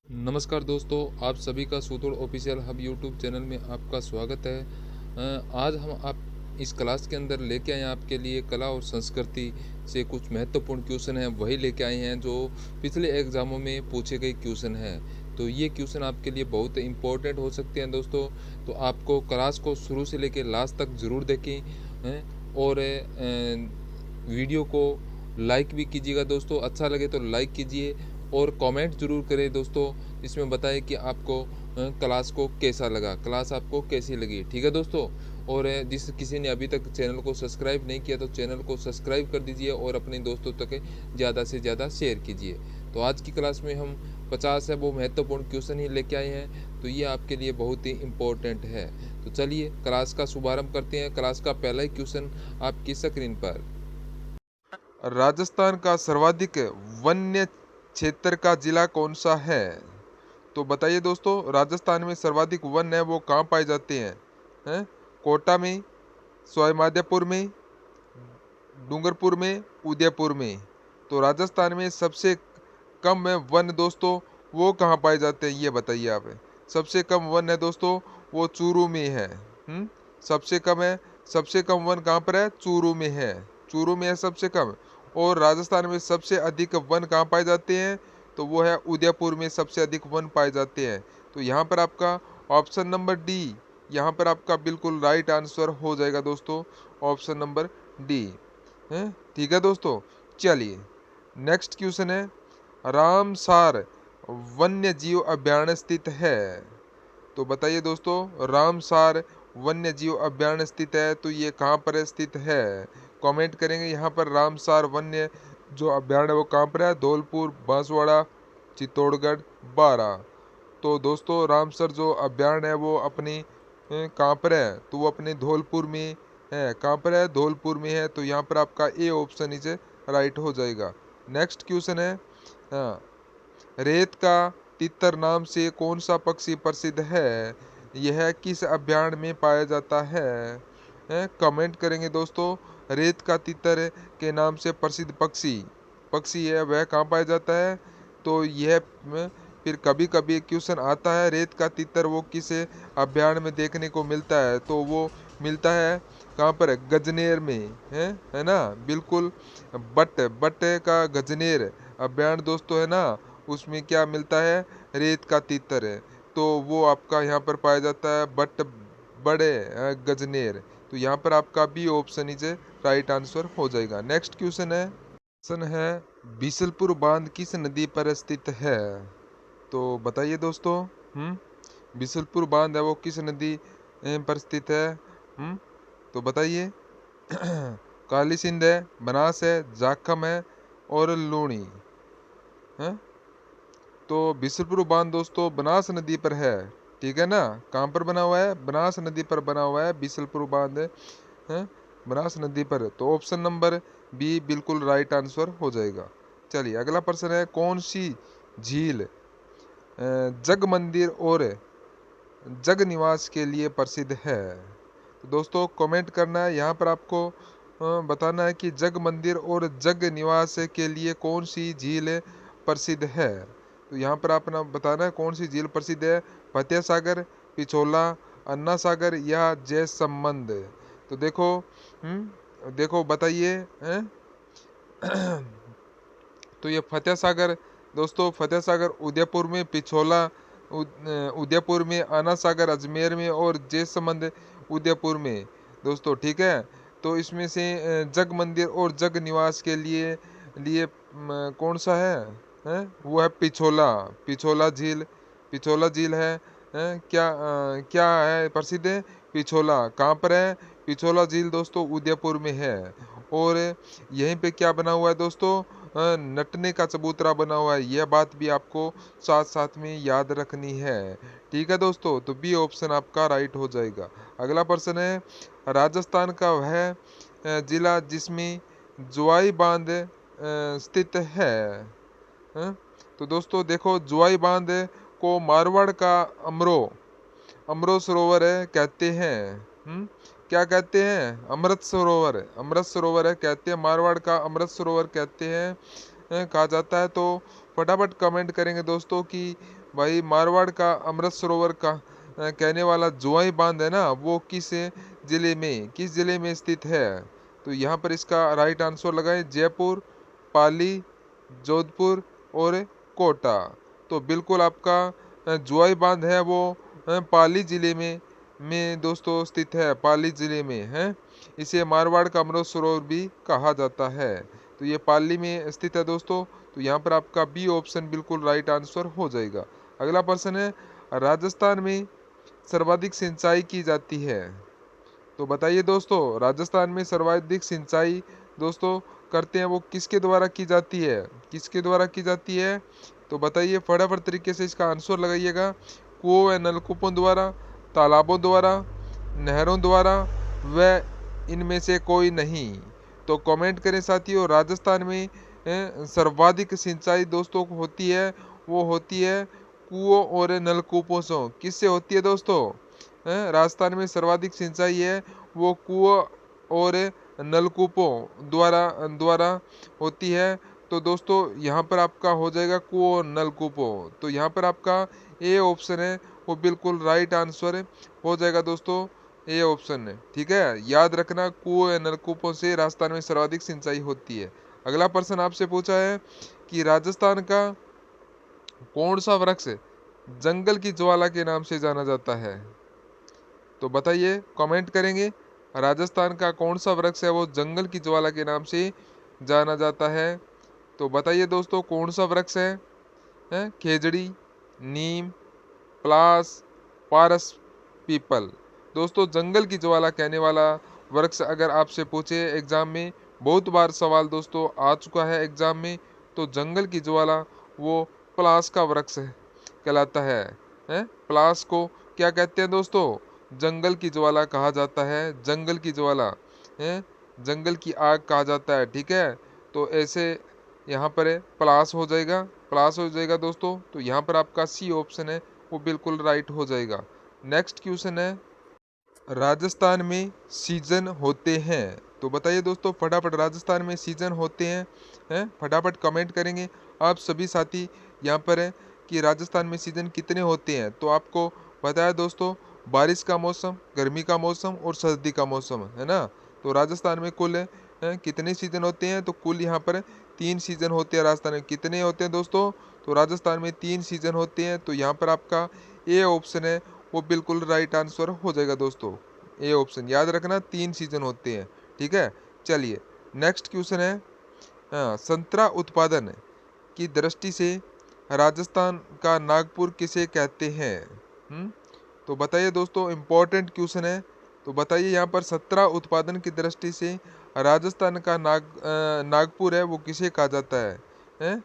नमस्कार दोस्तों, आप सभी का सूतोड़ ऑफिशियल हब यूट्यूब चैनल में आपका स्वागत है। आज हम आप इस क्लास के अंदर लेके आए हैं आपके लिए कला और संस्कृति से कुछ महत्वपूर्ण क्वेश्चन हैं, वही लेके आए हैं जो पिछले एग्जामों में पूछे गए क्वेश्चन हैं। तो ये क्वेश्चन आपके लिए बहुत इंपॉर्टेंट हो सकते हैं दोस्तों। तो आपको क्लास को शुरू से लेकर लास्ट तक ज़रूर देखें हैं और वीडियो को लाइक भी कीजिएगा दोस्तों। अच्छा लगे तो लाइक कीजिए और कमेंट ज़रूर करें दोस्तों, इसमें बताएं कि आपको क्लास को कैसा लगा, क्लास आपको कैसी लगी। ठीक है दोस्तों। और जिस किसी ने अभी तक चैनल को सब्सक्राइब नहीं किया तो चैनल को सब्सक्राइब कर दीजिए और अपने दोस्तों तक ज़्यादा से ज़्यादा शेयर कीजिए। तो आज की क्लास में हम 50 है वो महत्वपूर्ण क्वेश्चन ही लेके आए हैं, तो ये आपके लिए बहुत ही इम्पोर्टेंट है। तो चलिए क्लास का शुभारंभ करते हैं। क्लास का पहला ही क्वेश्चन आपकी स्क्रीन पर। राजस्थान का सर्वाधिक वन्य क्षेत्र का जिला कौन सा है? तो बताइए दोस्तों, राजस्थान में सर्वाधिक वन है वो कहाँ पाए जाते हैं? कोटा में, सवाईमाधोपुर में, डूंगरपुर में, उदयपुर में। तो राजस्थान में सबसे कम वन दोस्तों वो कहाँ पाए जाते हैं, ये बताइए आप। सबसे कम वन है दोस्तों वो चूरू में है। सबसे कम है, सबसे कम वन कहाँ पर है? चूरू में है। चूरू में है सबसे कम। और राजस्थान में सबसे अधिक वन कहाँ पाए जाते हैं? तो वो है उदयपुर में सबसे अधिक वन पाए जाते हैं। तो यहाँ पर आपका ऑप्शन नंबर डी, यहाँ पर आपका बिल्कुल राइट आंसर हो जाएगा दोस्तों, ऑप्शन नंबर डी है। ठीक है दोस्तों, चलिए नेक्स्ट क्वेश्चन है, रामसार वन्य जीव अभयारण्य स्थित है। तो बताइए दोस्तों, रामसार वन्य जीव अभयारण्य स्थित है तो ये कहाँ पर स्थित है? कमेंट करेंगे यहाँ पर। रामसार वन्य जो अभयारण्य वो कहाँ पर है? धौलपुर, बांसवाड़ा, चित्तौड़गढ़, बारा। तो दोस्तों रामसर जो अभयारण्य है वो अपनी कहाँ पर है? तो वो अपने धौलपुर में है। कहाँ पर है? धौलपुर में है। तो यहाँ पर आपका ए ऑप्शन इसे राइट हो जाएगा। नेक्स्ट क्वेश्चन है, हाँ, रेत का तितर नाम से कौन सा पक्षी प्रसिद्ध है? यह किस अभयारण्य में पाया जाता है? कमेंट करेंगे दोस्तों। रेत का तितर के नाम से प्रसिद्ध पक्षी है वह कहाँ पाया जाता है? तो यह फिर कभी कभी क्वेश्चन आता है, रेत का तितर वो किस अभयारण्य में देखने को मिलता है? तो वो मिलता है कहाँ पर? गजनेर में है ना, बिल्कुल। बट का गजनेर अभयारण्य दोस्तों है ना, उसमें क्या मिलता है? रेत का तीतर है। तो वो आपका यहाँ पर पाया जाता है बट बड़े गजनेर। तो यहाँ पर आपका B option is right answer हो जाएगा। नेक्स्ट क्वेश्चन है, बीसलपुर बांध किस नदी पर स्थित है? तो बताइए दोस्तों, बीसलपुर बांध है वो किस नदी पर स्थित है? तो बताइए। काली सिंध है, बनास है, जाखम है और लूणी है। तो बीसलपुर बांध दोस्तों बनास नदी पर है। ठीक है ना, कहाँ पर बना हुआ है? बनास नदी पर बना हुआ है बीसलपुर बांध है, बनास नदी पर। तो ऑप्शन नंबर बी बिल्कुल राइट आंसर हो जाएगा। चलिए अगला प्रश्न है, कौन सी झील जग मंदिर और जग निवास के लिए प्रसिद्ध है? तो दोस्तों कमेंट करना है यहाँ पर आपको, बताना है कि जग मंदिर और जग निवास के लिए कौन सी झील प्रसिद्ध है। तो यहाँ पर आपने बताना है कौन सी झील प्रसिद्ध है, फतेह सागर, पिछोला, अन्ना सागर या जयसंबंध। तो देखो बताइए तो ये फतेह सागर दोस्तों, फतेह सागर उदयपुर में, पिछोला उदयपुर में, आना सागर अजमेर में और जयसमंद उदयपुर में दोस्तों। ठीक है, तो इसमें से जग मंदिर और जग निवास के लिए लिए कौन सा है? वो है पिछोला। पिछोला झील है। क्या है प्रसिद्ध है? पिछोला। कहाँ पर है? पिछोला झील दोस्तों उदयपुर में है। और यहीं पे क्या बना हुआ है दोस्तों? नटने का चबूतरा बना हुआ है। यह बात भी आपको साथ साथ में याद रखनी है। ठीक है दोस्तों, तो बी ऑप्शन आपका राइट हो जाएगा। अगला प्रश्न है, राजस्थान का वह जिला जिसमें जुआई बांध स्थित है। तो दोस्तों देखो, जुआई बांध को मारवाड़ का अमरो सरोवर है कहते हैं। क्या कहते हैं? अमृत सरोवर है कहते हैं, मारवाड़ का अमृत सरोवर कहते हैं, कहा जाता है। तो फटाफट कमेंट करेंगे दोस्तों कि भाई मारवाड़ का अमृत सरोवर का कहने वाला जुआई बांध है ना, वो किस जिले में स्थित है। तो यहाँ पर इसका राइट आंसर लगाएं, जयपुर, पाली, जोधपुर और कोटा। तो बिल्कुल आपका जुआई बांध है वो पाली जिले में दोस्तों स्थित है, पाली जिले में है। इसे मारवाड़ का अमृत सरोवर भी कहा जाता है। तो ये पाली में स्थित है दोस्तों। तो यहाँ पर आपका बी ऑप्शन बिल्कुल राइट आंसर हो जाएगा। अगला प्रश्न है, राजस्थान में सर्वाधिक सिंचाई की जाती है। तो बताइए दोस्तों, राजस्थान में सर्वाधिक सिंचाई दोस्तों करते हैं वो किसके द्वारा की जाती है, किसके द्वारा की जाती है। तो बताइए, फटाफट तरीके से इसका आंसर लगाइएगा। कुओं व नलकूपों द्वारा, तालाबों द्वारा, नहरों द्वारा व इनमें से कोई नहीं। तो कमेंट करें साथियों, राजस्थान में सर्वाधिक सिंचाई दोस्तों होती है, वो होती है कुओं और नलकूपों से। किससे होती है दोस्तों? राजस्थान में सर्वाधिक सिंचाई है वो कुओं और नलकूपों द्वारा द्वारा होती है। तो दोस्तों यहाँ पर आपका हो जाएगा कुओं और नलकूपों। तो यहाँ पर आपका ए ऑप्शन है वो बिल्कुल राइट आंसर हो जाएगा दोस्तों, ए ऑप्शन है। ठीक है, याद रखना, कुओं या नलकूपों से राजस्थान में सर्वाधिक सिंचाई होती है। अगला प्रश्न आपसे पूछा है कि राजस्थान का कौन सा वृक्ष जंगल की ज्वाला के नाम से जाना जाता है। तो बताइए, कमेंट करेंगे, राजस्थान का कौन सा वृक्ष है वो जंगल की ज्वाला के नाम से जाना जाता है। तो बताइए दोस्तों, कौन सा वृक्ष है? खेजड़ी, नीम, प्लास, पारस, पीपल। दोस्तों जंगल की ज्वाला कहने वाला वृक्ष अगर आपसे पूछे एग्जाम में, बहुत बार सवाल दोस्तों आ चुका है एग्जाम में, तो जंगल की ज्वाला वो प्लास का वृक्ष कहलाता है। प्लास को क्या कहते हैं दोस्तों? जंगल की ज्वाला कहा जाता है, जंगल की ज्वाला है, जंगल की आग कहा जाता है। ठीक है, तो ऐसे यहाँ पर प्लास हो जाएगा, प्लास हो जाएगा दोस्तों। तो यहाँ पर आपका सी ऑप्शन है वो बिल्कुल राइट हो जाएगा। नेक्स्ट क्वेश्चन है, राजस्थान में सीजन होते हैं। तो बताइए दोस्तों, फटाफट राजस्थान में सीजन होते हैं फटाफट कमेंट करेंगे आप सभी साथी यहाँ पर है कि राजस्थान में सीजन कितने होते हैं। तो आपको बताया दोस्तों, बारिश का मौसम, गर्मी का मौसम और सर्दी का मौसम, है ना। तो राजस्थान में कुल कितने सीजन होते हैं? तो कुल यहाँ पर 3 सीजन होते हैं राजस्थान में। कितने होते हैं दोस्तों? तो राजस्थान में 3 सीजन होते हैं। तो यहाँ पर आपका ए ऑप्शन है वो बिल्कुल राइट आंसर हो जाएगा दोस्तों, ए ऑप्शन। याद रखना, 3 सीजन होते हैं। ठीक है, चलिए नेक्स्ट क्वेश्चन है, संतरा उत्पादन की दृष्टि से राजस्थान का नागपुर किसे कहते हैं? तो बताइए दोस्तों, इम्पोर्टेंट क्वेश्चन है। तो बताइए यहाँ पर संतरा उत्पादन की दृष्टि से राजस्थान का नागपुर है वो किसे कहा जाता है?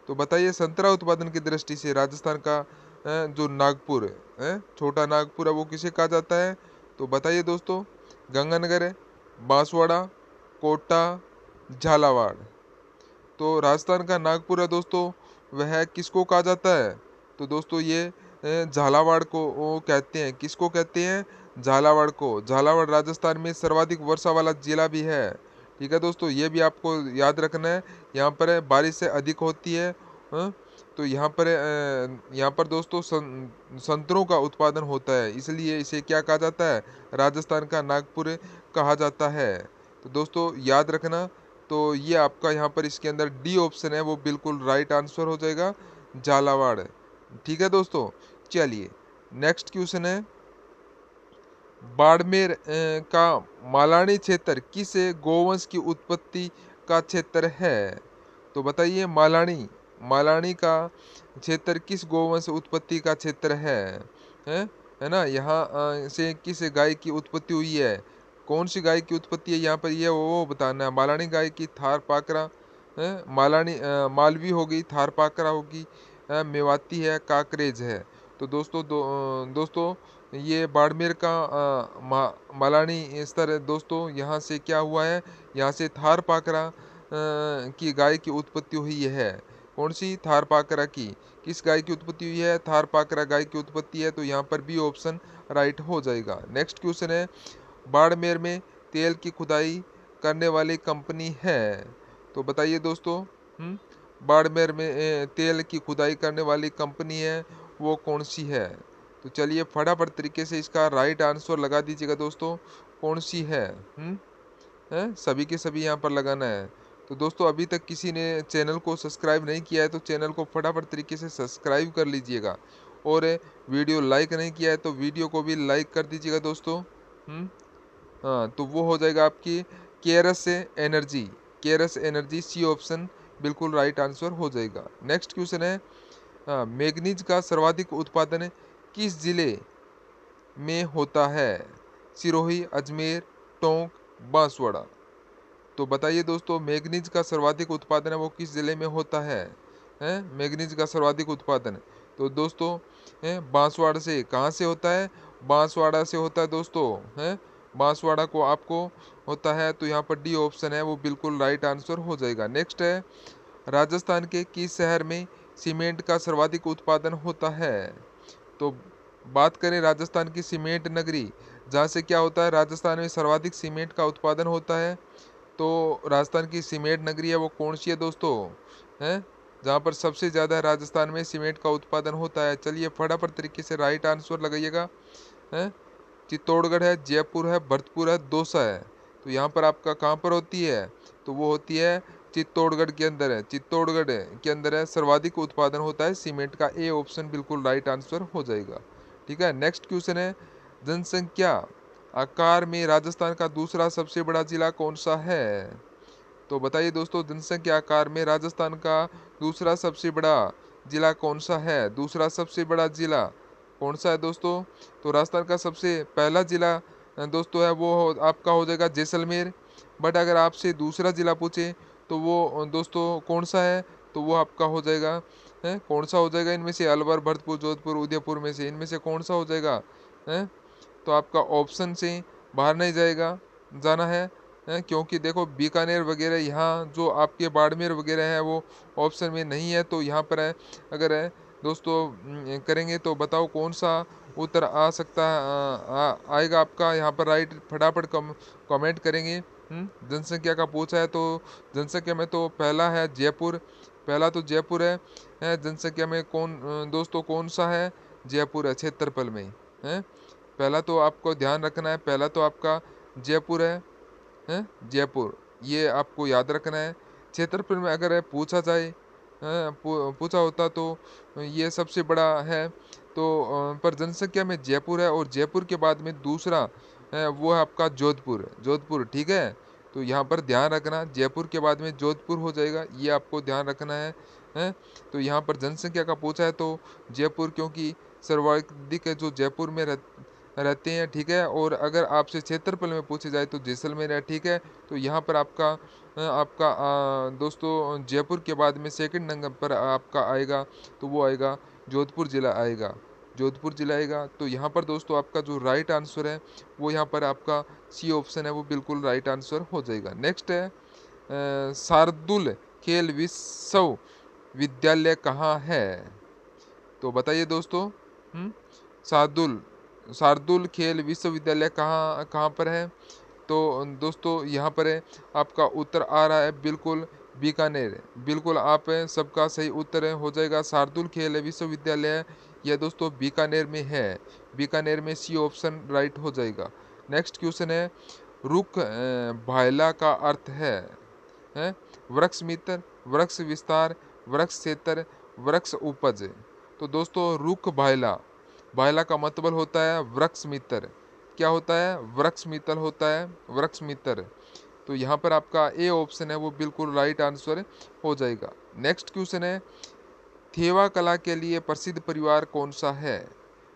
तो बताइए, संतरा उत्पादन की दृष्टि से राजस्थान का जो नागपुर है, छोटा नागपुर है, वो किसे कहा जाता है? तो बताइए दोस्तों, गंगानगर है, बांसवाड़ा, कोटा, झालावाड़। तो राजस्थान का नागपुर है दोस्तों, वह किसको कहा जाता है? तो दोस्तों ये झालावाड़ को वो कहते हैं। किसको कहते हैं? झालावाड़ को। झालावाड़ राजस्थान में सर्वाधिक वर्षा वाला जिला भी है। ठीक है दोस्तों, ये भी आपको याद रखना है। यहाँ पर बारिश से अधिक होती है। तो यहाँ पर दोस्तों संतरों का उत्पादन होता है, इसलिए इसे क्या कहा जाता है? राजस्थान का नागपुर कहा जाता है। तो दोस्तों याद रखना, तो ये आपका यहाँ पर इसके अंदर डी ऑप्शन है वो बिल्कुल राइट आंसर हो जाएगा, झालावाड़। ठीक है दोस्तों, चलिए नेक्स्ट क्वेश्चन है, बाड़मेर का मालानी क्षेत्र किस गोवंश की उत्पत्ति का क्षेत्र है? तो बताइए, मालानी मालानी का क्षेत्र किस गोवंश उत्पत्ति का क्षेत्र है ना। यहाँ से किस गाय की उत्पत्ति हुई है? कौन सी गाय की उत्पत्ति है यहाँ पर, ये वो बताना है। मालानी गाय की थार पाकरा है, मालवी होगी, थार पाकरा होगी, मेवाती है, काकरेज है। तो दोस्तों ये बाड़मेर का मालानी स्तर है दोस्तों। यहाँ से क्या हुआ है? यहाँ से थार पाकरा की गाय की उत्पत्ति हुई है। कौन सी? थार पाकरा की। किस गाय की उत्पत्ति हुई है? थार पाकरा गाय की उत्पत्ति है। तो यहाँ पर भी ऑप्शन राइट हो जाएगा। नेक्स्ट क्वेश्चन है, बाड़मेर में तेल की खुदाई करने वाली कंपनी है। तो बताइए दोस्तों, बाड़मेर में तेल की खुदाई करने वाली कंपनी है वो कौन सी है? तो चलिए फटाफट तरीके से इसका राइट आंसर लगा दीजिएगा दोस्तों, कौन सी है? सभी के सभी यहाँ पर लगाना है। तो दोस्तों अभी तक किसी ने चैनल को सब्सक्राइब नहीं किया है तो चैनल को फटाफट तरीके से सब्सक्राइब कर लीजिएगा, और वीडियो लाइक नहीं किया है तो वीडियो को भी लाइक कर दीजिएगा दोस्तों। हाँ, तो वो हो जाएगा आपकी केरस एनर्जी। केरस एनर्जी, सी ऑप्शन बिल्कुल राइट आंसर हो जाएगा। नेक्स्ट क्वेश्चन है, मैग्नीज का सर्वाधिक उत्पादन किस जिले में होता है? सिरोही, अजमेर, टोंक, बांसवाड़ा। तो बताइए दोस्तों, मैग्नीज का सर्वाधिक उत्पादन है वो किस जिले में होता है? मैग्नीज का सर्वाधिक उत्पादन, तो दोस्तों बांसवाड़ा से। कहाँ से होता है? बांसवाड़ा से होता है दोस्तों। बांसवाड़ा को आपको होता है, तो यहाँ पर डी ऑप्शन है वो बिल्कुल राइट आंसर हो जाएगा। नेक्स्ट है, राजस्थान के किस शहर में सीमेंट का सर्वाधिक उत्पादन होता है? तो बात करें राजस्थान की सीमेंट नगरी, जहाँ से क्या होता है, राजस्थान में सर्वाधिक सीमेंट का उत्पादन होता है, तो राजस्थान की सीमेंट नगरी है वो कौन सी है दोस्तों? हैं जहाँ पर सबसे ज़्यादा राजस्थान में सीमेंट का उत्पादन होता है। चलिए फटाफट तरीके से राइट आंसर लगाइएगा। हैं चित्तौड़गढ़ है, जयपुर है, भरतपुर है, दौसा है। तो यहाँ पर आपका कहाँ पर होती है? तो वो होती है चित्तौड़गढ़ के अंदर है। चित्तौड़गढ़ के अंदर है, सर्वाधिक उत्पादन होता है सीमेंट का। ए ऑप्शन बिल्कुल राइट आंसर हो जाएगा। ठीक है, नेक्स्ट क्वेश्चन है, जनसंख्या आकार में राजस्थान का दूसरा सबसे बड़ा जिला कौन सा है? तो बताइए दोस्तों, जनसंख्या आकार में राजस्थान का दूसरा सबसे बड़ा जिला कौन सा है? दूसरा सबसे बड़ा जिला कौन सा है दोस्तों? तो राजस्थान का सबसे पहला जिला दोस्तों है वो आपका हो जाएगा जैसलमेर। बट अगर आपसे दूसरा जिला पूछे तो वो दोस्तों कौन सा है? तो वो आपका हो जाएगा कौन सा हो जाएगा इनमें से? अलवर, भरतपुर, जोधपुर, उदयपुर में से इनमें से कौन सा हो जाएगा? है तो आपका ऑप्शन से बाहर नहीं जाएगा, जाना है। क्योंकि देखो बीकानेर वगैरह, यहाँ जो आपके बाड़मेर वगैरह है वो ऑप्शन में नहीं है, तो यहाँ पर है अगर है दोस्तों करेंगे तो बताओ कौन सा उत्तर आ सकता है, आएगा आपका यहाँ पर राइट। फटाफट कमेंट करेंगे। जनसंख्या का पूछा है तो जनसंख्या में तो पहला है जयपुर, पहला तो जयपुर है। जनसंख्या में दोस्तों कौन सा है? जयपुर है क्षेत्रफल में। है पहला तो आपको ध्यान रखना है, पहला तो आपका जयपुर है जयपुर, ये आपको याद रखना है। क्षेत्रफल में अगर पूछा जाए, पूछा होता तो ये सबसे बड़ा है, तो पर जनसंख्या में जयपुर है, और जयपुर के बाद में दूसरा है वो है आपका जोधपुर। जोधपुर, ठीक है। तो यहाँ पर ध्यान रखना, जयपुर के बाद में जोधपुर हो जाएगा, ये आपको ध्यान रखना है। तो यहाँ पर जनसंख्या का पूछा है तो जयपुर, क्योंकि सर्वाधिक है जो जयपुर में रहते हैं, ठीक है। और अगर आपसे क्षेत्रफल में पूछे जाए तो जैसलमेर है, ठीक है। तो यहाँ पर आपका दोस्तों जयपुर के बाद में सेकंड नंबर पर आपका आएगा, तो वो आएगा जोधपुर जिला आएगा। जोधपुर जिला आएगा। तो यहाँ पर दोस्तों आपका जो राइट आंसर है वो यहाँ पर आपका सी ऑप्शन है वो बिल्कुल राइट आंसर हो जाएगा। नेक्स्ट है, शार्दुल खेल विश्वविद्यालय कहाँ है? तो बताइए दोस्तों, शार्दुल शार्दुल खेल विश्वविद्यालय कहाँ कहाँ पर है? तो दोस्तों यहाँ पर है आपका उत्तर आ रहा है बिल्कुल बीकानेर। बिल्कुल आप सबका सही उत्तर हो जाएगा, शार्दुल खेल विश्वविद्यालय यह दोस्तों बीकानेर में है। बीकानेर में सी ऑप्शन राइट हो जाएगा। नेक्स्ट क्वेश्चन है, रुख भायला का अर्थ है वृक्ष मित्र, वृक्ष विस्तार, वृक्ष क्षेत्र, वृक्ष उपज। तो दोस्तों रुख भायला, भायला का मतलब होता है वृक्ष मित्र। क्या होता है? वृक्ष मित्र होता है, वृक्ष मित्र। तो यहाँ पर आपका ए ऑप्शन है वो बिल्कुल राइट आंसर हो जाएगा। नेक्स्ट क्वेश्चन है, थेवा कला के लिए प्रसिद्ध परिवार कौन सा है?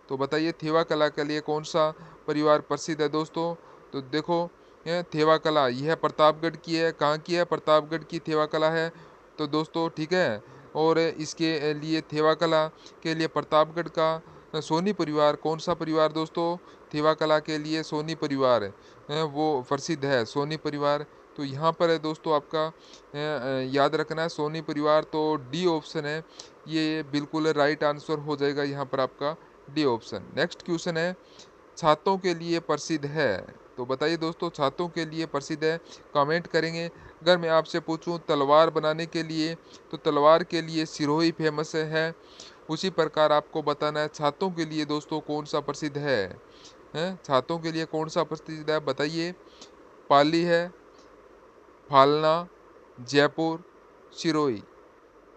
तो बताइए थेवा कला के लिए कौन सा परिवार प्रसिद्ध है दोस्तों? तो देखो थेवा कला यह प्रतापगढ़ की है। कहाँ की है? प्रतापगढ़ की थेवा कला है। तो दोस्तों ठीक है, और इसके लिए थेवा कला के लिए प्रतापगढ़ का सोनी परिवार, कौन सा परिवार दोस्तों? थेवा कला के लिए सोनी परिवार वो प्रसिद्ध है, सोनी परिवार। तो यहाँ पर है दोस्तों आपका याद रखना है सोनी परिवार, तो डी ऑप्शन है ये बिल्कुल राइट आंसर हो जाएगा यहाँ पर आपका डी ऑप्शन। नेक्स्ट क्वेश्चन है, छातों के लिए प्रसिद्ध है। तो बताइए दोस्तों, छातों के लिए प्रसिद्ध है, कमेंट करेंगे। अगर मैं आपसे पूछूं तलवार बनाने के लिए, तो तलवार के लिए सिरोही फेमस है। उसी प्रकार आपको बताना है छातों के लिए दोस्तों कौन सा प्रसिद्ध है, छातों के लिए कौन सा प्रसिद्ध है बताइए। पाली है, फालना, जयपुर, सिरोही।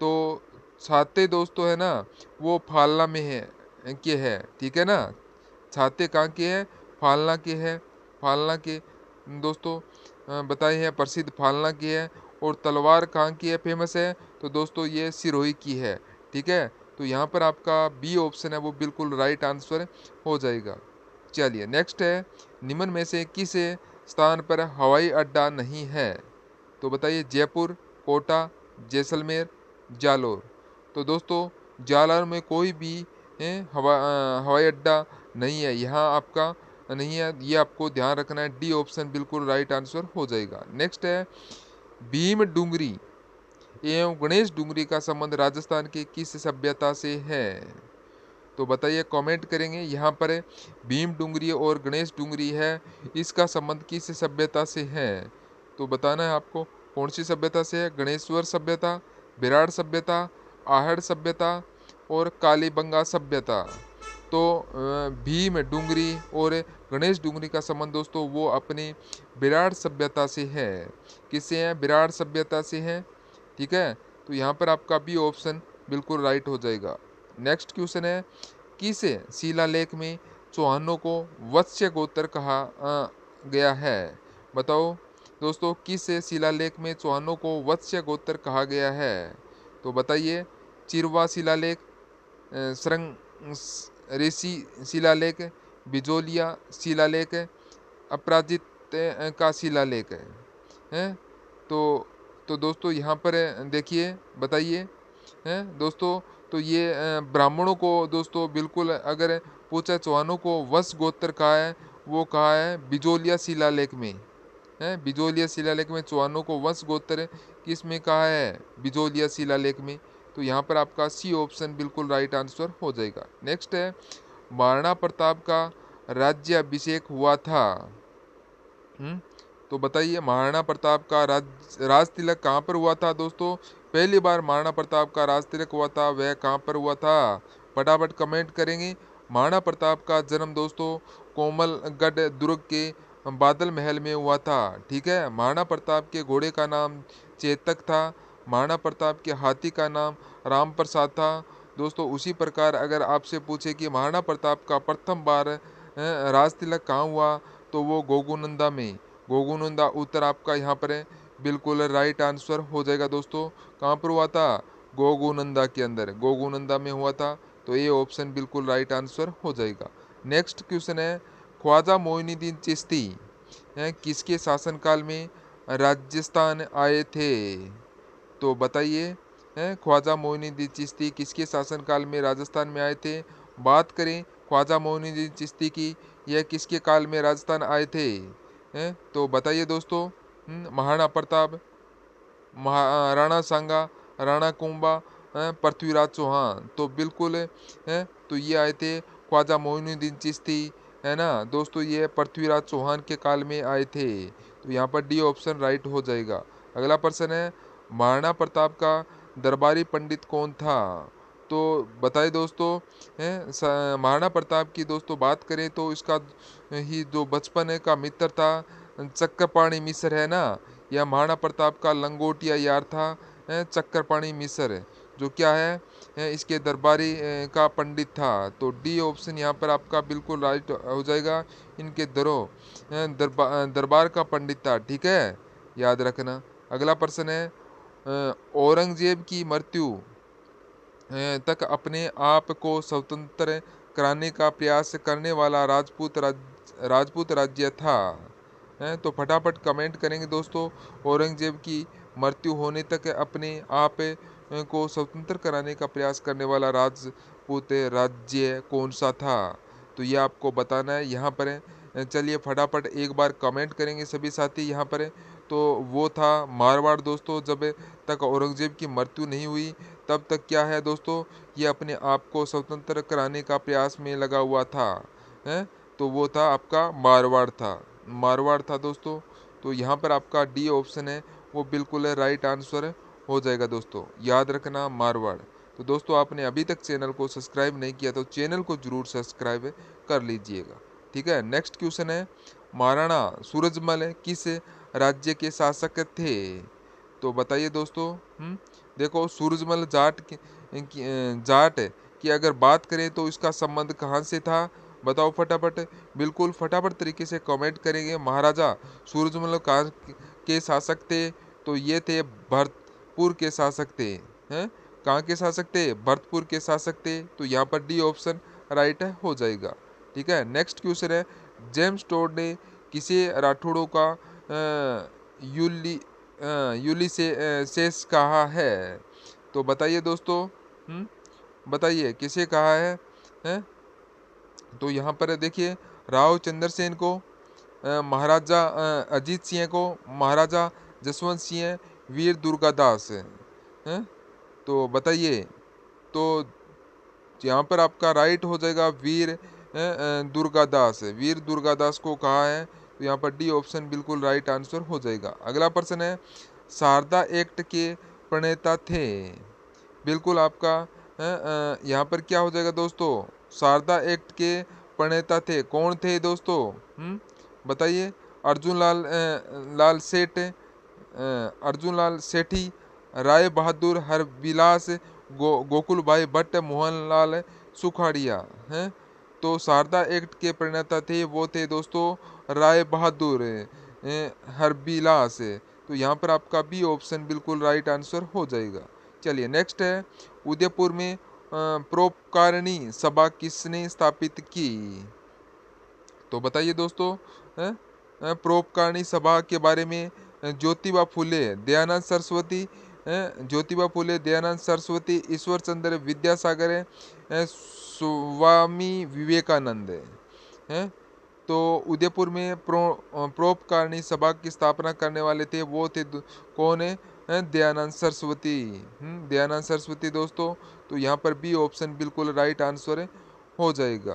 तो छाते दोस्तों है ना, वो फालना में है के है, ठीक है ना। छाते कहाँ के हैं, फालना के है। फालना के दोस्तों बताए हैं प्रसिद्ध फालना की है। और तलवार कहाँ की है, फेमस है, तो दोस्तों ये सिरोही की है, ठीक है। तो यहाँ पर आपका बी ऑप्शन है वो बिल्कुल राइट आंसर हो जाएगा। चलिए नेक्स्ट है, निम्न में से किस स्थान पर हवाई अड्डा नहीं है, तो बताइए। जयपुर, कोटा, जैसलमेर, जालोर। तो दोस्तों जालोर में कोई भी हवाई अड्डा नहीं है, यहाँ आपका नहीं है, ये आपको ध्यान रखना है। डी ऑप्शन बिल्कुल राइट आंसर हो जाएगा। नेक्स्ट है, भीम डुंगरी एवं गणेश डुंगरी का संबंध राजस्थान की किस सभ्यता से है, तो बताइए, कमेंट करेंगे। यहाँ पर भीम डुंगरी और गणेश डुंगरी है, इसका संबंध किस सभ्यता से है, तो बताना है आपको कौन सी सभ्यता से है। गणेश्वर सभ्यता, विराट सभ्यता, आहड़ सभ्यता और कालीबंगा सभ्यता। तो भीम डुंगरी और गणेश डुंगरी का संबंध दोस्तों वो अपनी विराट सभ्यता से है। किससे है, विराट सभ्यता से है, ठीक है। तो यहाँ पर आपका बी ऑप्शन बिल्कुल राइट हो जाएगा। नेक्स्ट क्वेश्चन है, किस शिलालेख में चौहानों को वत्स्य गोत्र कहा गया है, बताओ दोस्तों। किस शिलालेख में चौहानों को वत्स्य गोत्र कहा गया है, तो बताइए। चिरवा शिलालेख, सरंग ऋषि शिलालेख, बिजोलिया शिलालेख, अपराजित का शिलालेख है। तो दोस्तों यहाँ पर देखिए, बताइए हैं दोस्तों। तो ये ब्राह्मणों को दोस्तों बिल्कुल अगर पूछा चौहानों को वंश गोत्र कहा है, वो कहा है बिजोलिया शिलालेख में है। बिजोलिया शिलालेख में चौहानों को वंश गोत्र किस में कहा है, बिजोलिया शिलालेख में। तो यहाँ पर आपका सी ऑप्शन बिल्कुल राइट आंसर हो जाएगा। नेक्स्ट है, महाराणा प्रताप का राज्याभिषेक हुआ था, तो बताइए महाराणा प्रताप का राज तिलक कहाँ पर हुआ था दोस्तों। पहली बार महाराणा प्रताप का राज तिलक हुआ था, वह कहाँ पर हुआ था, फटाफट कमेंट करेंगे। महाराणा प्रताप का जन्म दोस्तों कोमलगढ़ दुर्ग के बादल महल में हुआ था, ठीक है। महाराणा प्रताप के घोड़े का नाम चेतक था। महाराणा प्रताप के हाथी का नाम राम प्रसाद था दोस्तों। उसी प्रकार अगर आपसे पूछे कि महाराणा प्रताप का प्रथम बार राज तिलक कहाँ हुआ, तो वो गोगुनंदा में। गोगुनंदा उत्तर आपका यहाँ पर है, बिल्कुल राइट आंसर हो जाएगा दोस्तों। कहाँ पर हुआ था, गोगुनंदा के अंदर, गोगुनंदा में हुआ था। तो ये ऑप्शन बिल्कुल राइट आंसर हो जाएगा। नेक्स्ट क्वेश्चन है, ख्वाजा मोइनुद्दीन चिश्ती किसके शासनकाल में राजस्थान आए थे, तो बताइए। ख्वाजा मोइनुद्दीन चिश्ती किसके शासनकाल में राजस्थान में आए थे। बात करें ख्वाजा मोइनुद्दीन चिश्ती की, यह किसके काल में राजस्थान आए थे, तो बताइए दोस्तों। महाराणा प्रताप, राणा सांगा, राणा कुंभा, पृथ्वीराज चौहान। तो बिल्कुल तो ये आए थे ख्वाजा मोइनुद्दीन चिश्ती, है ना दोस्तों, ये पृथ्वीराज चौहान के काल में आए थे। तो यहाँ पर डी ऑप्शन राइट हो जाएगा। अगला प्रश्न है, महाराणा प्रताप का दरबारी पंडित कौन था, तो बताए दोस्तों। महाराणा प्रताप की दोस्तों बात करें तो इसका ही जो बचपन का मित्र था चक्रपाणी मिश्र, है ना। यह महाराणा प्रताप का लंगोटिया यार था, चक्रपाणी मिश्र, जो क्या है इसके दरबारी का पंडित था। तो डी ऑप्शन यहाँ पर आपका बिल्कुल राइट हो जाएगा। इनके दरबार का पंडित था, ठीक है, याद रखना। अगला प्रश्न है, औरंगजेब की मृत्यु तक अपने आप को स्वतंत्र कराने का प्रयास करने वाला राजपूत राज्य था, तो फटाफट कमेंट करेंगे दोस्तों। औरंगजेब की मृत्यु होने तक अपने आप को स्वतंत्र कराने का प्रयास करने वाला राजपूत राज्य कौन सा था, तो ये आपको बताना है यहाँ पर। चलिए फटाफट एक बार कमेंट करेंगे सभी साथी यहाँ पर। तो वो था मारवाड़ दोस्तों। जब तक औरंगजेब की मृत्यु नहीं हुई तब तक क्या है दोस्तों, ये अपने आप को स्वतंत्र कराने का प्रयास में लगा हुआ था, है। तो वो था आपका मारवाड़ था। मारवाड़ था दोस्तों। तो यहाँ पर आपका डी ऑप्शन है वो बिल्कुल राइट आंसर हो जाएगा दोस्तों, याद रखना मारवाड़। तो दोस्तों आपने अभी तक चैनल को सब्सक्राइब नहीं किया तो चैनल को जरूर सब्सक्राइब कर लीजिएगा। ठीक है, नेक्स्ट क्वेश्चन है, महाराणा सूरजमल किस राज्य के शासक थे? तो बताइए दोस्तों। देखो सूरजमल जाट की अगर बात करें तो इसका संबंध कहाँ से था? बताओ फटाफट, बिल्कुल फटाफट तरीके से कमेंट करेंगे। महाराजा सूरजमल कहाँ के शासक थे? तो ये थे भरतपुर के शासक थे। हैं, कहाँ के शासक थे? भरतपुर के शासक थे। तो यहाँ पर डी ऑप्शन राइट हो जाएगा। ठीक है, नेक्स्ट क्वेश्चन है, जेम्स टोड ने किसे राठौड़ों का यूलिसेस कहा है? तो बताइए दोस्तों। बताइए किसे कहा है? हैं? तो यहाँ पर देखिए, राव चंद्रसेन को, महाराजा अजीत सिंह को, महाराजा जसवंत सिंह, वीर दुर्गादास हैं? तो बताइए। तो यहाँ पर आपका राइट हो जाएगा वीर दुर्गादास। वीर दुर्गादास को कहा है। तो यहाँ पर डी ऑप्शन बिल्कुल राइट आंसर हो जाएगा। अगला प्रश्न है, शारदा एक्ट के प्रणेता थे? बिल्कुल आपका यहाँ पर क्या हो जाएगा दोस्तों? शारदा एक्ट के प्रणेता थे, कौन थे दोस्तों? बताइए। अर्जुन लाल सेठ, अर्जुन लाल सेठी, राय बहादुर हरविलास, गोकुल भाई भट्ट, मोहनलाल सुखाड़िया हैं? तो शारदा एक्ट के प्रणेता थे वो थे दोस्तों राय बहादुर हरविलास। तो यहाँ पर आपका बी ऑप्शन बिल्कुल राइट आंसर हो जाएगा। चलिए नेक्स्ट है, उदयपुर में परोपकारिणी सभा किसने स्थापित की? तो बताइए दोस्तों। परोपकारिणी सभा के बारे में ज्योतिबा फुले, दयानंद सरस्वती, ज्योतिबा फुले, दयानंद सरस्वती, ईश्वर चंद्र विद्यासागर, स्वामी विवेकानंद हैं? तो उदयपुर में परोपकारिणी सभा की स्थापना करने वाले थे वो थे कौन है? दयानंद सरस्वती। दयानंद सरस्वती दोस्तों। तो यहाँ पर बी ऑप्शन बिल्कुल राइट आंसर हो जाएगा।